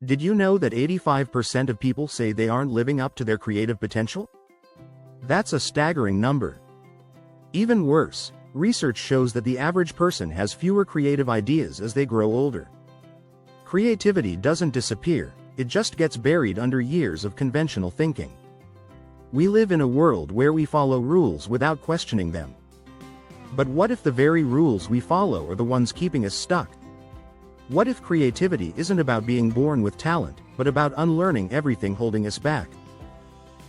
Did you know that 85% of people say they aren't living up to their creative potential? That's a staggering number. Even worse, research shows that the average person has fewer creative ideas as they grow older. Creativity doesn't disappear, it just gets buried under years of conventional thinking. We live in a world where we follow rules without questioning them. But what if the very rules we follow are the ones keeping us stuck? What if creativity isn't about being born with talent, but about unlearning everything holding us back?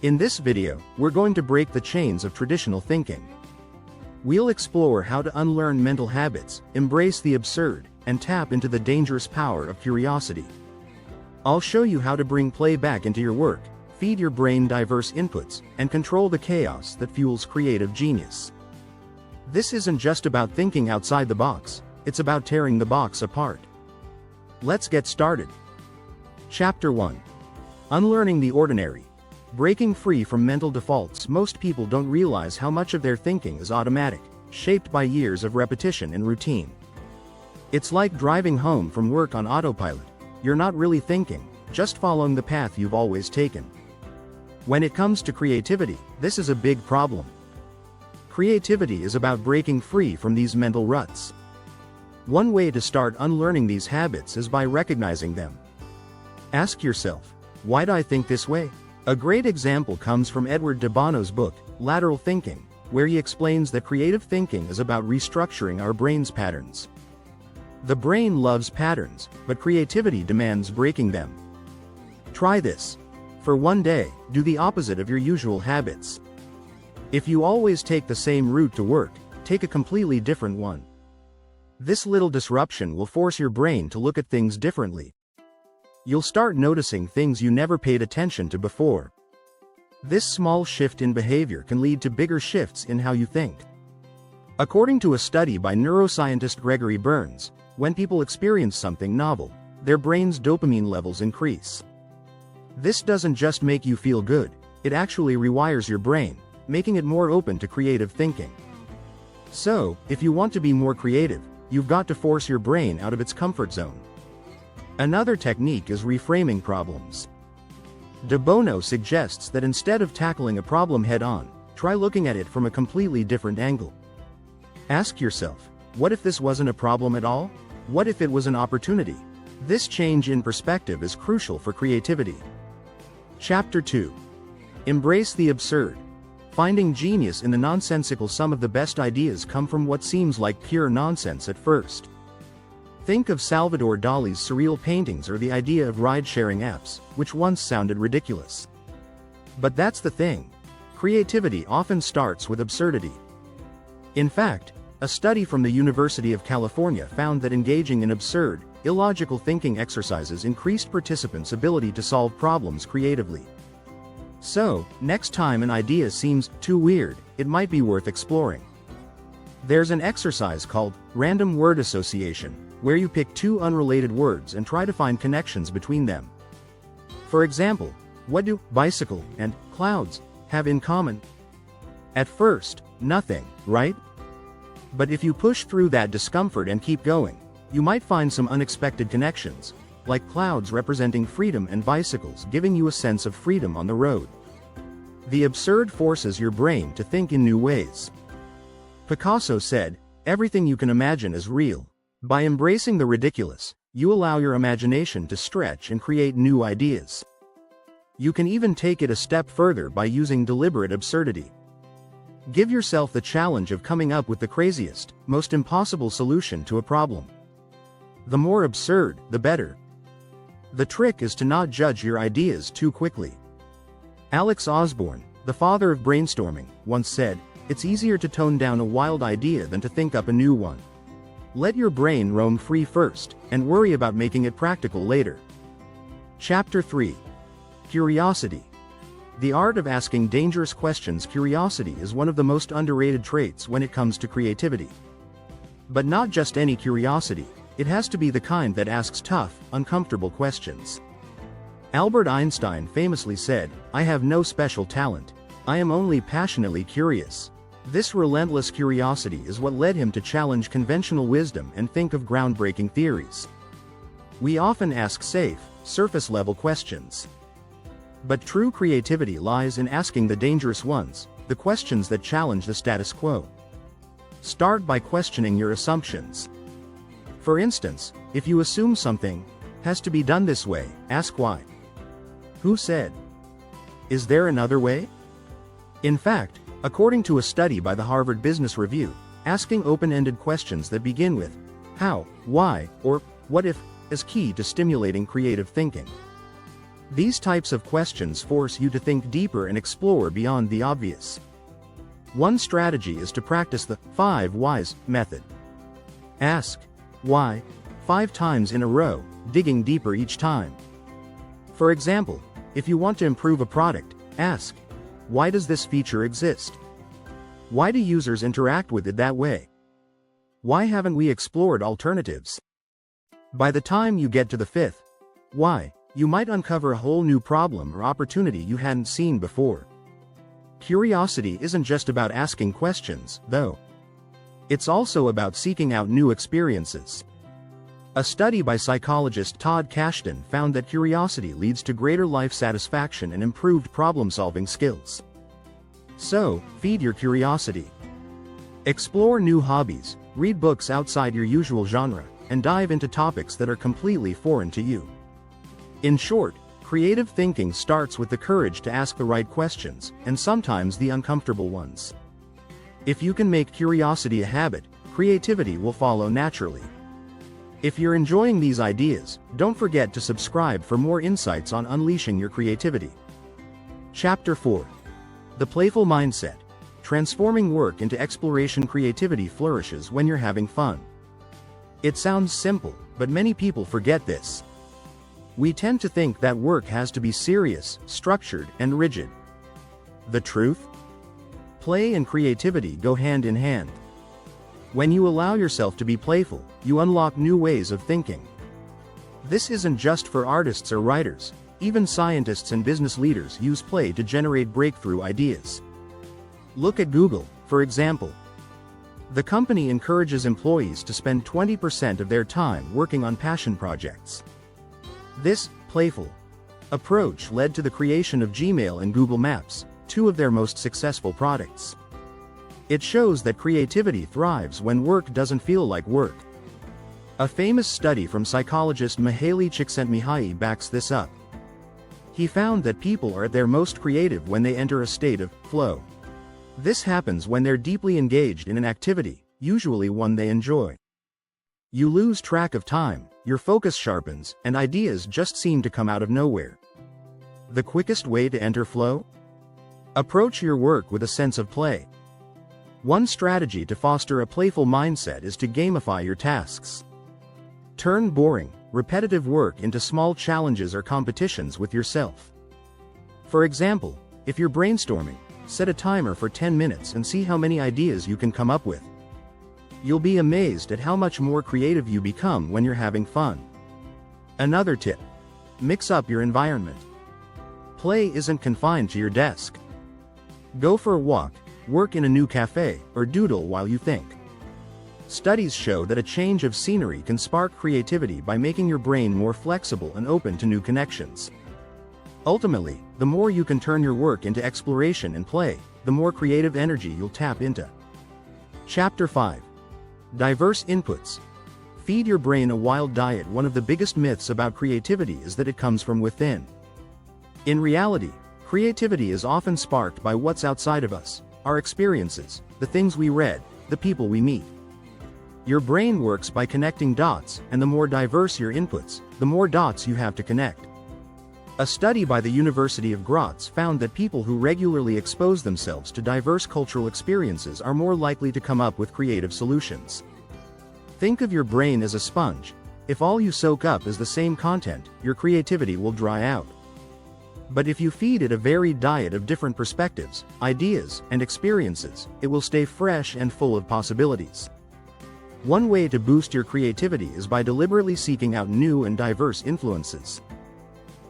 In this video, we're going to break the chains of traditional thinking. We'll explore how to unlearn mental habits, embrace the absurd, and tap into the dangerous power of curiosity. I'll show you how to bring play back into your work, feed your brain diverse inputs, and control the chaos that fuels creative genius. This isn't just about thinking outside the box, it's about tearing the box apart. Let's get started. Chapter 1. Unlearning the ordinary. Breaking free from mental defaults. Most people don't realize how much of their thinking is automatic, shaped by years of repetition and routine. It's like driving home from work on autopilot. You're not really thinking, just following the path you've always taken. When it comes to creativity, this is a big problem. Creativity is about breaking free from these mental ruts. One way to start unlearning these habits is by recognizing them. Ask yourself, why do I think this way? A great example comes from Edward de Bono's book, Lateral Thinking, where he explains that creative thinking is about restructuring our brain's patterns. The brain loves patterns, but creativity demands breaking them. Try this. For one day, do the opposite of your usual habits. If you always take the same route to work, take a completely different one. This little disruption will force your brain to look at things differently. You'll start noticing things you never paid attention to before. This small shift in behavior can lead to bigger shifts in how you think. According to a study by neuroscientist Gregory Burns, when people experience something novel, their brain's dopamine levels increase. This doesn't just make you feel good, it actually rewires your brain, making it more open to creative thinking. So, if you want to be more creative, you've got to force your brain out of its comfort zone. Another technique is reframing problems. De Bono suggests that instead of tackling a problem head-on, try looking at it from a completely different angle. Ask yourself, what if this wasn't a problem at all? What if it was an opportunity? This change in perspective is crucial for creativity. Chapter 2. Embrace the absurd. Finding genius in the nonsensical. Some of the best ideas come from what seems like pure nonsense at first. Think of Salvador Dali's surreal paintings or the idea of ride-sharing apps, which once sounded ridiculous. But that's the thing. Creativity often starts with absurdity. In fact, a study from the University of California found that engaging in absurd, illogical thinking exercises increased participants' ability to solve problems creatively. So, next time an idea seems too weird, it might be worth exploring. There's an exercise called random word association, where you pick two unrelated words and try to find connections between them. For example, what do bicycle and clouds have in common? At first, nothing, right? But if you push through that discomfort and keep going, you might find some unexpected connections, like clouds representing freedom and bicycles giving you a sense of freedom on the road. The absurd forces your brain to think in new ways. Picasso said, "Everything you can imagine is real." By embracing the ridiculous, you allow your imagination to stretch and create new ideas. You can even take it a step further by using deliberate absurdity. Give yourself the challenge of coming up with the craziest, most impossible solution to a problem. The more absurd, the better. The trick is to not judge your ideas too quickly. Alex Osborne, the father of brainstorming, once said, "It's easier to tone down a wild idea than to think up a new one." Let your brain roam free first, and worry about making it practical later. Chapter 3. Curiosity. The art of asking dangerous questions. Curiosity is one of the most underrated traits when it comes to creativity. But not just any curiosity, it has to be the kind that asks tough, uncomfortable questions. Albert Einstein famously said, "I have no special talent. I am only passionately curious." This relentless curiosity is what led him to challenge conventional wisdom and think of groundbreaking theories. We often ask safe, surface-level questions. But true creativity lies in asking the dangerous ones, the questions that challenge the status quo. Start by questioning your assumptions. For instance, if you assume something has to be done this way, ask why. Who said? Is there another way? In fact, according to a study by the Harvard Business Review, asking open-ended questions that begin with how, why, or what if is key to stimulating creative thinking. These types of questions force you to think deeper and explore beyond the obvious. One strategy is to practice the 5 whys method. Ask why 5 times in a row, digging deeper each time. For example, if you want to improve a product, ask, why does this feature exist? Why do users interact with it that way? Why haven't we explored alternatives? By the time you get to the 5th why, you might uncover a whole new problem or opportunity you hadn't seen before. Curiosity isn't just about asking questions, though. It's also about seeking out new experiences. A study by psychologist Todd Kashdan found that curiosity leads to greater life satisfaction and improved problem-solving skills. So, feed your curiosity. Explore new hobbies, read books outside your usual genre, and dive into topics that are completely foreign to you. In short, creative thinking starts with the courage to ask the right questions, and sometimes the uncomfortable ones. If you can make curiosity a habit, creativity will follow naturally. If you're enjoying these ideas, don't forget to subscribe for more insights on unleashing your creativity. Chapter 4. The Playful Mindset. Transforming work into exploration. Creativity flourishes when you're having fun. It sounds simple, but many people forget this. We tend to think that work has to be serious, structured, and rigid. The truth? Play and creativity go hand in hand. When you allow yourself to be playful, you unlock new ways of thinking. This isn't just for artists or writers. Even scientists and business leaders use play to generate breakthrough ideas. Look at Google, for example. The company encourages employees to spend 20% of their time working on passion projects. This playful approach led to the creation of Gmail and Google Maps, 2 of their most successful products. It shows that creativity thrives when work doesn't feel like work. A famous study from psychologist Mihaly Csikszentmihalyi backs this up. He found that people are at their most creative when they enter a state of flow. This happens when they're deeply engaged in an activity, usually one they enjoy. You lose track of time, your focus sharpens, and ideas just seem to come out of nowhere. The quickest way to enter flow? Approach your work with a sense of play. One strategy to foster a playful mindset is to gamify your tasks. Turn boring, repetitive work into small challenges or competitions with yourself. For example, if you're brainstorming, set a timer for 10 minutes and see how many ideas you can come up with. You'll be amazed at how much more creative you become when you're having fun. Another tip: mix up your environment. Play isn't confined to your desk. Go for a walk, work in a new cafe, or doodle while you think. Studies show that a change of scenery can spark creativity by making your brain more flexible and open to new connections. Ultimately, the more you can turn your work into exploration and play, the more creative energy you'll tap into. Chapter 5. Diverse inputs. Feed your brain a wild diet. One of the biggest myths about creativity is that it comes from within. In reality, creativity is often sparked by what's outside of us, our experiences, the things we read, the people we meet. Your brain works by connecting dots, and the more diverse your inputs, the more dots you have to connect. A study by the University of Graz found that people who regularly expose themselves to diverse cultural experiences are more likely to come up with creative solutions. Think of your brain as a sponge. If all you soak up is the same content, your creativity will dry out. But if you feed it a varied diet of different perspectives, ideas, and experiences, it will stay fresh and full of possibilities. One way to boost your creativity is by deliberately seeking out new and diverse influences.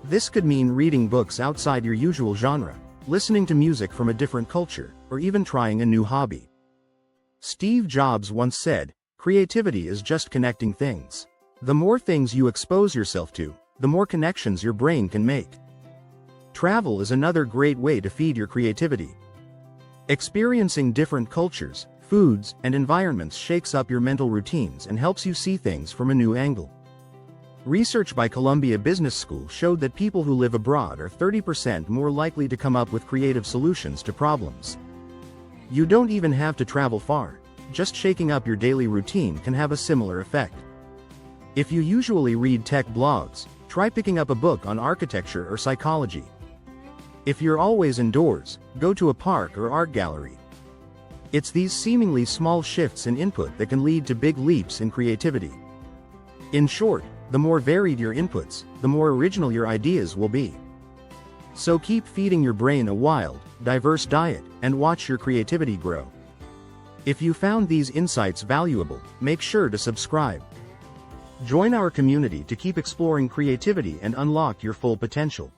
This could mean reading books outside your usual genre, listening to music from a different culture, or even trying a new hobby. Steve Jobs once said, "Creativity is just connecting things." The more things you expose yourself to, the more connections your brain can make. Travel is another great way to feed your creativity. Experiencing different cultures, foods, and environments shakes up your mental routines and helps you see things from a new angle. Research by Columbia Business School showed that people who live abroad are 30% more likely to come up with creative solutions to problems. You don't even have to travel far, just shaking up your daily routine can have a similar effect. If you usually read tech blogs, try picking up a book on architecture or psychology. If you're always indoors, go to a park or art gallery. It's these seemingly small shifts in input that can lead to big leaps in creativity. In short, the more varied your inputs, the more original your ideas will be. So keep feeding your brain a wild, diverse diet, and watch your creativity grow. If you found these insights valuable, make sure to subscribe. Join our community to keep exploring creativity and unlock your full potential.